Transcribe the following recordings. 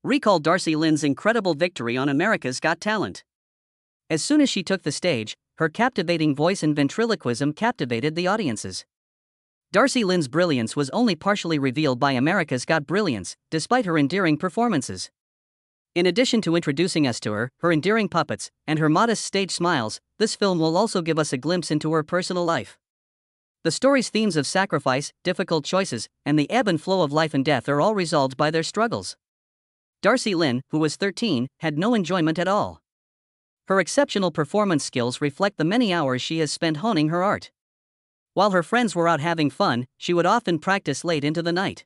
Recall Darci Lynne's incredible victory on America's Got Talent. As soon as she took the stage, her captivating voice and ventriloquism captivated the audiences. Darci Lynne's brilliance was only partially revealed by America's Got Brilliance, despite her endearing performances. In addition to introducing us to her endearing puppets, and her modest stage smiles, this film will also give us a glimpse into her personal life. The story's themes of sacrifice, difficult choices, and the ebb and flow of life and death are all resolved by their struggles. Darci Lynne, who was 13, had no enjoyment at all. Her exceptional performance skills reflect the many hours she has spent honing her art. While her friends were out having fun, she would often practice late into the night.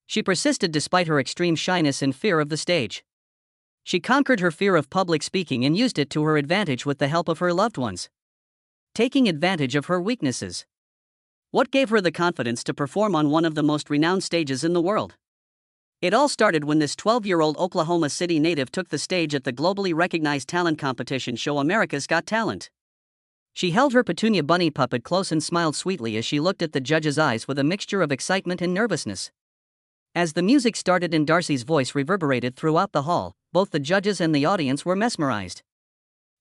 She persisted despite her extreme shyness and fear of the stage. She conquered her fear of public speaking and used it to her advantage with the help of her loved ones. Taking advantage of her weaknesses. What gave her the confidence to perform on one of the most renowned stages in the world? It all started when this 12-year-old Oklahoma City native took the stage at the globally recognized talent competition show America's Got Talent. She held her Petunia bunny puppet close and smiled sweetly as she looked at the judges' eyes with a mixture of excitement and nervousness. As the music started and Darci's voice reverberated throughout the hall, both the judges and the audience were mesmerized.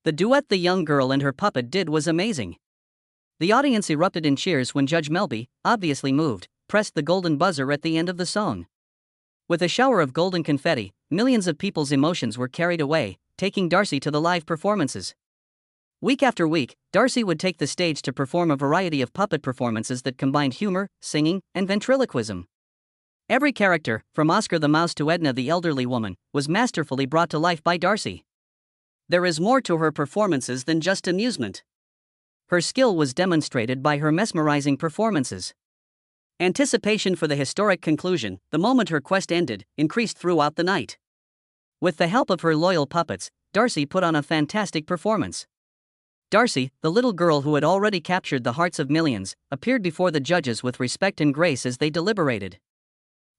The duet the young girl and her puppet did was amazing. The audience erupted in cheers when Judge Melby, obviously moved, pressed the golden buzzer at the end of the song. With a shower of golden confetti, millions of people's emotions were carried away, taking Darci to the live performances. Week after week, Darci would take the stage to perform a variety of puppet performances that combined humor, singing, and ventriloquism. Every character, from Oscar the Mouse to Edna the elderly woman, was masterfully brought to life by Darci. There is more to her performances than just amusement. Her skill was demonstrated by her mesmerizing performances. Anticipation for the historic conclusion, the moment her quest ended, increased throughout the night. With the help of her loyal puppets, Darci put on a fantastic performance. Darci, the little girl who had already captured the hearts of millions, appeared before the judges with respect and grace as they deliberated.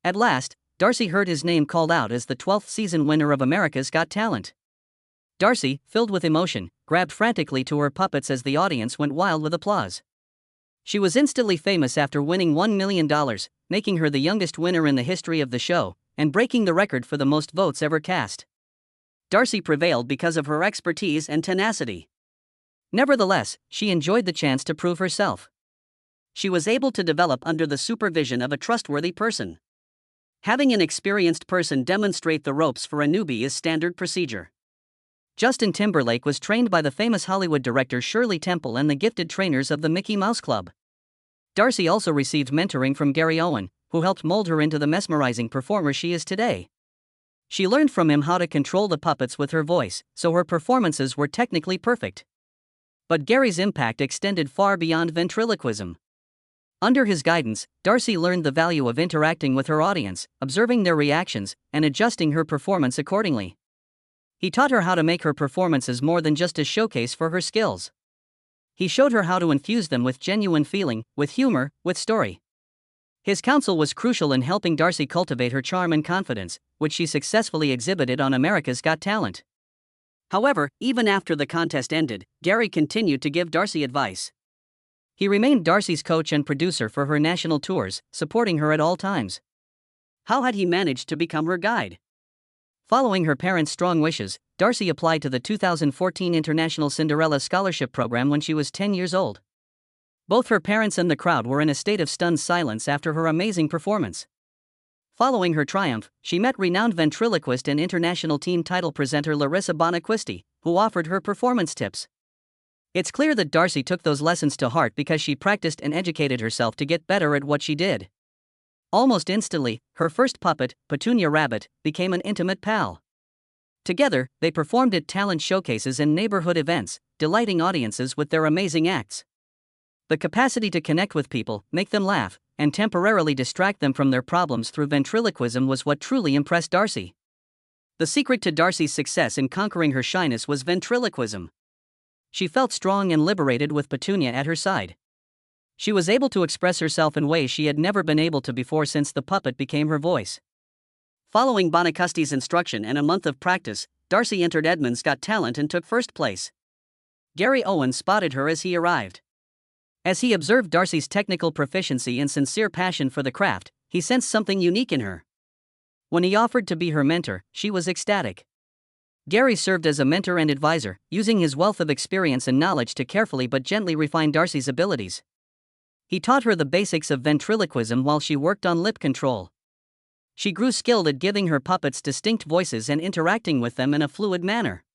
At last, Darci heard his name called out as the 12th season winner of America's Got Talent. Darci, filled with emotion, grabbed frantically to her puppets as the audience went wild with applause. She was instantly famous after winning $1 million, making her the youngest winner in the history of the show, and breaking the record for the most votes ever cast. Darci prevailed because of her expertise and tenacity. Nevertheless, she enjoyed the chance to prove herself. She was able to develop under the supervision of a trustworthy person. Having an experienced person demonstrate the ropes for a newbie is standard procedure. Justin Timberlake was trained by the famous Hollywood director Shirley Temple and the gifted trainers of the Mickey Mouse Club. Darci also received mentoring from Gary Owen, who helped mold her into the mesmerizing performer she is today. She learned from him how to control the puppets with her voice, so her performances were technically perfect. But Gary's impact extended far beyond ventriloquism. Under his guidance, Darci learned the value of interacting with her audience, observing their reactions, and adjusting her performance accordingly. He taught her how to make her performances more than just a showcase for her skills. He showed her how to infuse them with genuine feeling, with humor, with story. His counsel was crucial in helping Darci cultivate her charm and confidence, which she successfully exhibited on America's Got Talent. However, even after the contest ended, Gary continued to give Darci advice. He remained Darci's coach and producer for her national tours, supporting her at all times. How had he managed to become her guide? Following her parents' strong wishes, Darci applied to the 2014 International Cinderella Scholarship Program when she was 10 years old. Both her parents and the crowd were in a state of stunned silence after her amazing performance. Following her triumph, she met renowned ventriloquist and international team title presenter Larissa Bonaquisti, who offered her performance tips. It's clear that Darci took those lessons to heart because she practiced and educated herself to get better at what she did. Almost instantly, her first puppet, Petunia Rabbit, became an intimate pal. Together, they performed at talent showcases and neighborhood events, delighting audiences with their amazing acts. The capacity to connect with people, make them laugh, and temporarily distract them from their problems through ventriloquism was what truly impressed Darci. The secret to Darci's success in conquering her shyness was ventriloquism. She felt strong and liberated with Petunia at her side. She was able to express herself in ways she had never been able to before since the puppet became her voice. Following Bonaquisti's instruction and a month of practice, Darci entered Edmonds Got Talent and took first place. Gary Owen spotted her as he arrived. As he observed Darci's technical proficiency and sincere passion for the craft, he sensed something unique in her. When he offered to be her mentor, she was ecstatic. Gary served as a mentor and advisor, using his wealth of experience and knowledge to carefully but gently refine Darci's abilities. He taught her the basics of ventriloquism while she worked on lip control. She grew skilled at giving her puppets distinct voices and interacting with them in a fluid manner.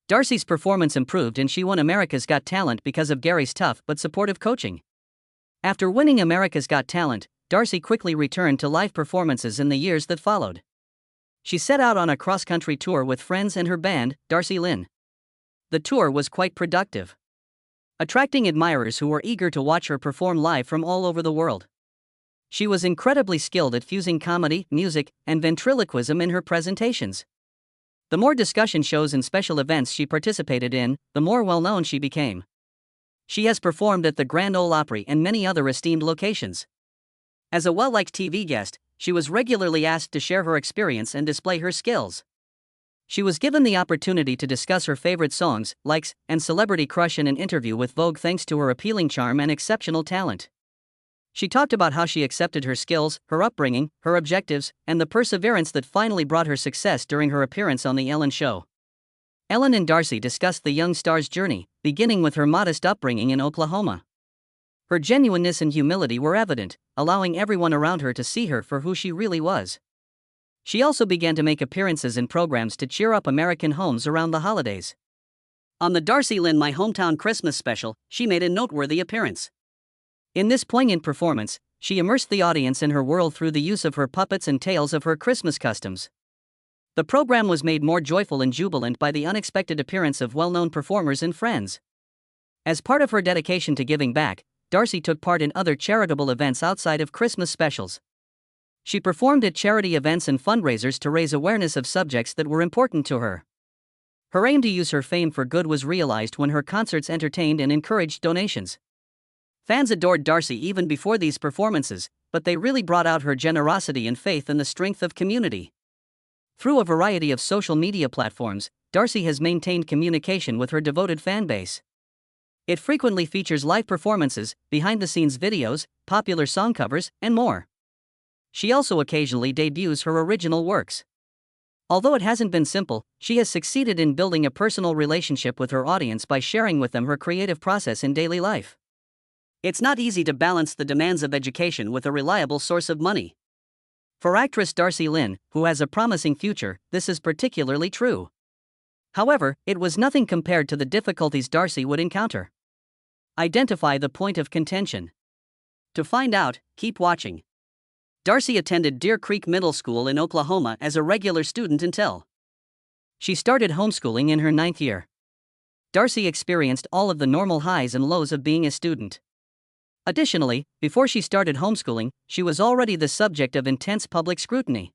Darci's performance improved and she won America's Got Talent because of Gary's tough but supportive coaching. After winning America's Got Talent, Darci quickly returned to live performances in the years that followed. She set out on a cross-country tour with friends and her band, Darci Lynne. The tour was quite productive, attracting admirers who were eager to watch her perform live from all over the world. She was incredibly skilled at fusing comedy, music, and ventriloquism in her presentations. The more discussion shows and special events she participated in, the more well-known she became. She has performed at the Grand Ole Opry and many other esteemed locations. As a well-liked TV guest, she was regularly asked to share her experience and display her skills. She was given the opportunity to discuss her favorite songs, likes, and celebrity crush in an interview with Vogue thanks to her appealing charm and exceptional talent. She talked about how she accepted her skills, her upbringing, her objectives, and the perseverance that finally brought her success during her appearance on The Ellen Show. Ellen and Darci discussed the young star's journey, beginning with her modest upbringing in Oklahoma. Her genuineness and humility were evident, allowing everyone around her to see her for who she really was. She also began to make appearances in programs to cheer up American homes around the holidays. On the Darci Lynne My Hometown Christmas special, she made a noteworthy appearance. In this poignant performance, she immersed the audience in her world through the use of her puppets and tales of her Christmas customs. The program was made more joyful and jubilant by the unexpected appearance of well-known performers and friends. As part of her dedication to giving back, Darci took part in other charitable events outside of Christmas specials. She performed at charity events and fundraisers to raise awareness of subjects that were important to her. Her aim to use her fame for good was realized when her concerts entertained and encouraged donations. Fans adored Darci even before these performances, but they really brought out her generosity and faith in the strength of community. Through a variety of social media platforms, Darci has maintained communication with her devoted fan base. It frequently features live performances, behind-the-scenes videos, popular song covers, and more. She also occasionally debuts her original works. Although it hasn't been simple, she has succeeded in building a personal relationship with her audience by sharing with them her creative process in daily life. It's not easy to balance the demands of education with a reliable source of money. For actress Darci Lynne, who has a promising future, this is particularly true. However, it was nothing compared to the difficulties Darci would encounter. Identify the point of contention. To find out, keep watching. Darci attended Deer Creek Middle School in Oklahoma as a regular student until she started homeschooling in her 9th year. Darci experienced all of the normal highs and lows of being a student. Additionally, before she started homeschooling, she was already the subject of intense public scrutiny.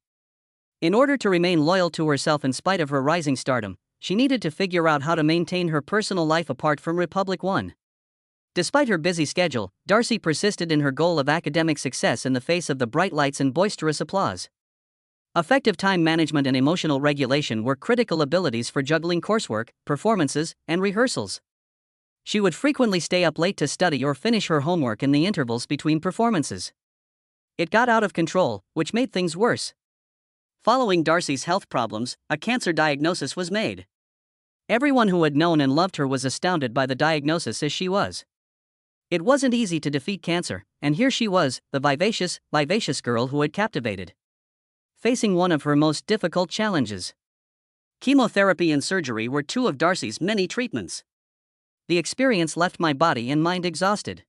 In order to remain loyal to herself in spite of her rising stardom, she needed to figure out how to maintain her personal life apart from Republic One. Despite her busy schedule, Darci persisted in her goal of academic success in the face of the bright lights and boisterous applause. Effective time management and emotional regulation were critical abilities for juggling coursework, performances, and rehearsals. She would frequently stay up late to study or finish her homework in the intervals between performances. It got out of control, which made things worse. Following Darci's health problems, a cancer diagnosis was made. Everyone who had known and loved her was astounded by the diagnosis as she was. It wasn't easy to defeat cancer, and here she was, the vivacious girl who had captivated, facing one of her most difficult challenges. Chemotherapy and surgery were two of Darci's many treatments. The experience left my body and mind exhausted,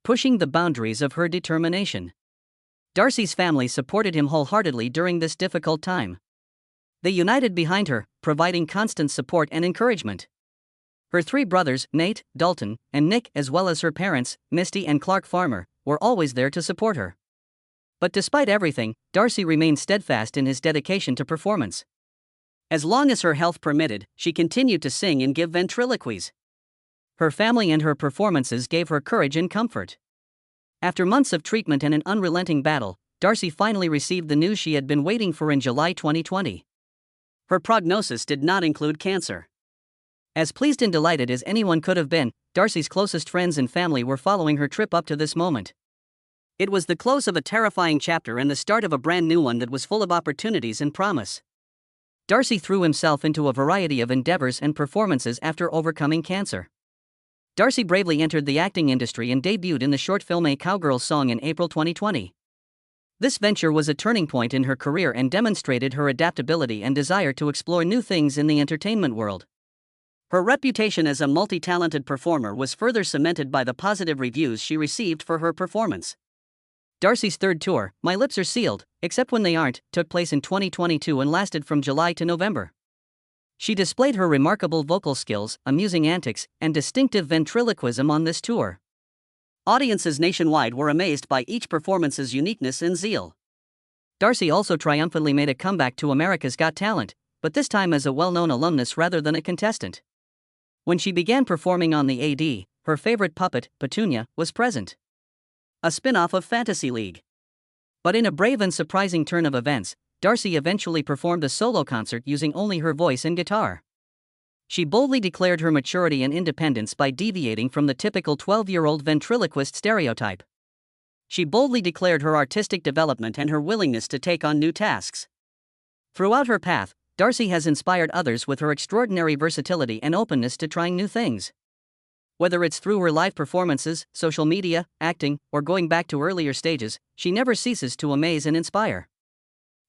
pushing the boundaries of her determination. Darci's family supported him wholeheartedly during this difficult time. They united behind her, providing constant support and encouragement. Her 3 brothers, Nate, Dalton, and Nick, as well as her parents, Misty and Clark Farmer, were always there to support her. But despite everything, Darci remained steadfast in his dedication to performance. As long as her health permitted, she continued to sing and give ventriloquies. Her family and her performances gave her courage and comfort. After months of treatment and an unrelenting battle, Darci finally received the news she had been waiting for in July 2020. Her prognosis did not include cancer. As pleased and delighted as anyone could have been, Darci's closest friends and family were following her trip up to this moment. It was the close of a terrifying chapter and the start of a brand new one that was full of opportunities and promise. Darci threw himself into a variety of endeavors and performances after overcoming cancer. Darci bravely entered the acting industry and debuted in the short film A Cowgirl's Song in April 2020. This venture was a turning point in her career and demonstrated her adaptability and desire to explore new things in the entertainment world. Her reputation as a multi-talented performer was further cemented by the positive reviews she received for her performance. Darci's third tour, My Lips Are Sealed, Except When They Aren't, took place in 2022 and lasted from July to November. She displayed her remarkable vocal skills, amusing antics, and distinctive ventriloquism on this tour. Audiences nationwide were amazed by each performance's uniqueness and zeal. Darci also triumphantly made a comeback to America's Got Talent, but this time as a well-known alumnus rather than a contestant. When she began performing on the AD, her favorite puppet, Petunia, was present. A spin-off of Fantasy League. But in a brave and surprising turn of events, Darci eventually performed a solo concert using only her voice and guitar. She boldly declared her maturity and independence by deviating from the typical 12-year-old ventriloquist stereotype. She boldly declared her artistic development and her willingness to take on new tasks. Throughout her path, Darci has inspired others with her extraordinary versatility and openness to trying new things. Whether it's through her live performances, social media, acting, or going back to earlier stages, she never ceases to amaze and inspire.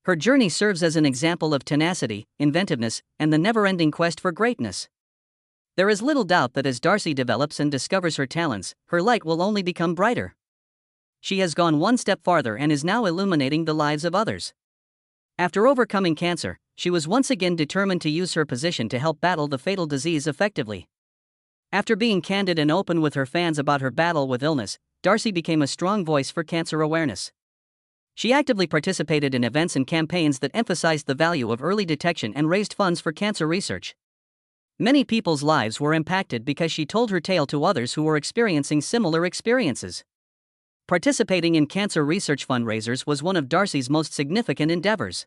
Her journey serves as an example of tenacity, inventiveness, and the never-ending quest for greatness. There is little doubt that as Darci develops and discovers her talents, her light will only become brighter. She has gone one step farther and is now illuminating the lives of others. After overcoming cancer, she was once again determined to use her position to help battle the fatal disease effectively. After being candid and open with her fans about her battle with illness, Darci became a strong voice for cancer awareness. She actively participated in events and campaigns that emphasized the value of early detection and raised funds for cancer research. Many people's lives were impacted because she told her tale to others who were experiencing similar experiences. Participating in cancer research fundraisers was one of Darci's most significant endeavors.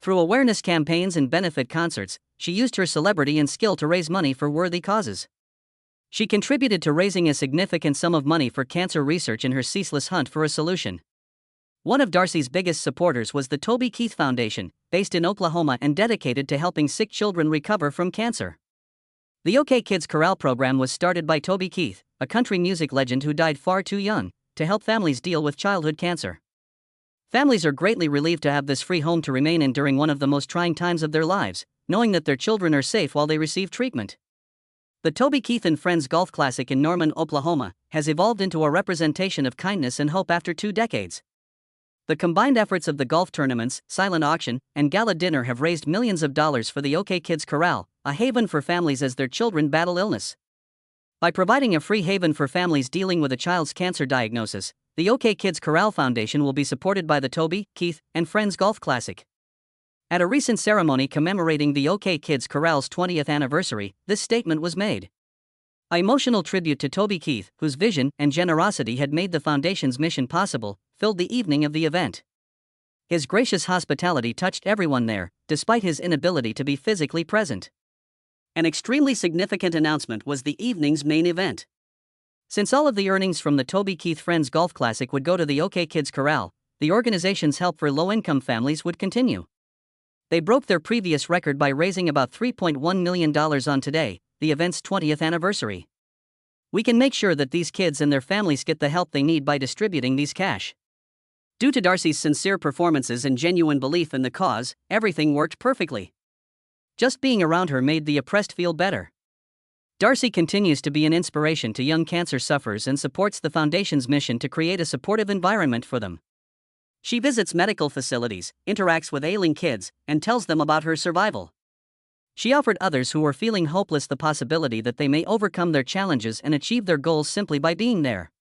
Through awareness campaigns and benefit concerts, she used her celebrity and skill to raise money for worthy causes. She contributed to raising a significant sum of money for cancer research in her ceaseless hunt for a solution. One of Darci's biggest supporters was the Toby Keith Foundation, based in Oklahoma and dedicated to helping sick children recover from cancer. The OK Kids Chorale program was started by Toby Keith, a country music legend who died far too young, to help families deal with childhood cancer. Families are greatly relieved to have this free home to remain in during one of the most trying times of their lives, knowing that their children are safe while they receive treatment. The Toby Keith and Friends Golf Classic in Norman, Oklahoma, has evolved into a representation of kindness and hope after 2 decades. The combined efforts of the golf tournaments, silent auction, and gala dinner have raised millions of dollars for the OK Kids Chorale, a haven for families as their children battle illness. By providing a free haven for families dealing with a child's cancer diagnosis, the OK Kids Chorale Foundation will be supported by the Toby, Keith, and Friends Golf Classic. At a recent ceremony commemorating the OK Kids Chorale's 20th anniversary, this statement was made. An emotional tribute to Toby Keith, whose vision and generosity had made the foundation's mission possible, filled the evening of the event. His gracious hospitality touched everyone there, despite his inability to be physically present. An extremely significant announcement was the evening's main event. Since all of the earnings from the Toby Keith Friends Golf Classic would go to the OK Kids Chorale, the organization's help for low-income families would continue. They broke their previous record by raising about $3.1 million on today, the event's 20th anniversary. We can make sure that these kids and their families get the help they need by distributing these cash. Due to Darci's sincere performances and genuine belief in the cause, everything worked perfectly. Just being around her made the oppressed feel better. Darci continues to be an inspiration to young cancer sufferers and supports the foundation's mission to create a supportive environment for them. She visits medical facilities, interacts with ailing kids, and tells them about her survival. She offered others who were feeling hopeless the possibility that they may overcome their challenges and achieve their goals simply by being there.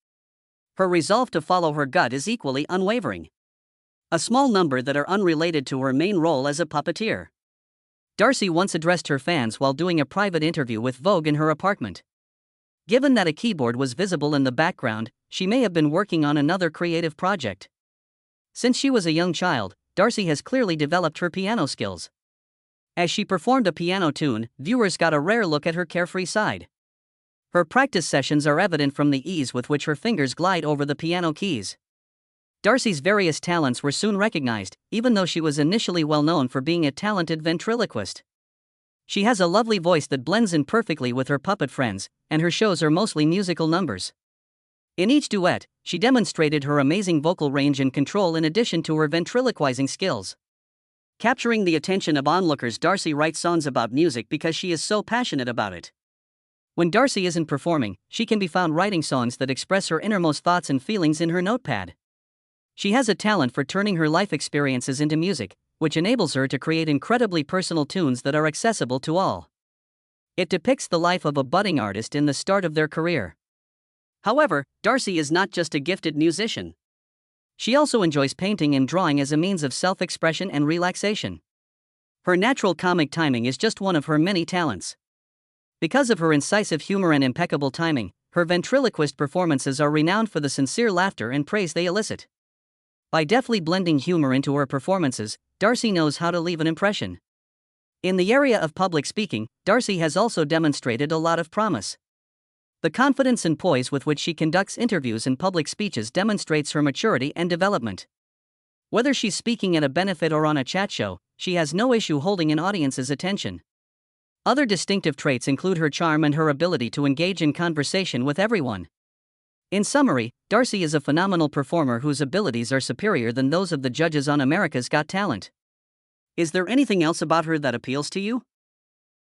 Her resolve to follow her gut is equally unwavering. A small number that are unrelated to her main role as a puppeteer. Darci once addressed her fans while doing a private interview with Vogue in her apartment. Given that a keyboard was visible in the background, she may have been working on another creative project. Since she was a young child, Darci has clearly developed her piano skills. As she performed a piano tune, viewers got a rare look at her carefree side. Her practice sessions are evident from the ease with which her fingers glide over the piano keys. Darci's various talents were soon recognized, even though she was initially well known for being a talented ventriloquist. She has a lovely voice that blends in perfectly with her puppet friends, and her shows are mostly musical numbers. In each duet, she demonstrated her amazing vocal range and control in addition to her ventriloquizing skills. Capturing the attention of onlookers, Darci writes songs about music because she is so passionate about it. When Darci isn't performing, she can be found writing songs that express her innermost thoughts and feelings in her notepad. She has a talent for turning her life experiences into music, which enables her to create incredibly personal tunes that are accessible to all. It depicts the life of a budding artist in the start of their career. However, Darci is not just a gifted musician. She also enjoys painting and drawing as a means of self-expression and relaxation. Her natural comic timing is just one of her many talents. Because of her incisive humor and impeccable timing, her ventriloquist performances are renowned for the sincere laughter and praise they elicit. By deftly blending humor into her performances, Darci knows how to leave an impression. In the area of public speaking, Darci has also demonstrated a lot of promise. The confidence and poise with which she conducts interviews and public speeches demonstrates her maturity and development. Whether she's speaking at a benefit or on a chat show, she has no issue holding an audience's attention. Other distinctive traits include her charm and her ability to engage in conversation with everyone. In summary, Darci is a phenomenal performer whose abilities are superior than those of the judges on America's Got Talent. Is there anything else about her that appeals to you?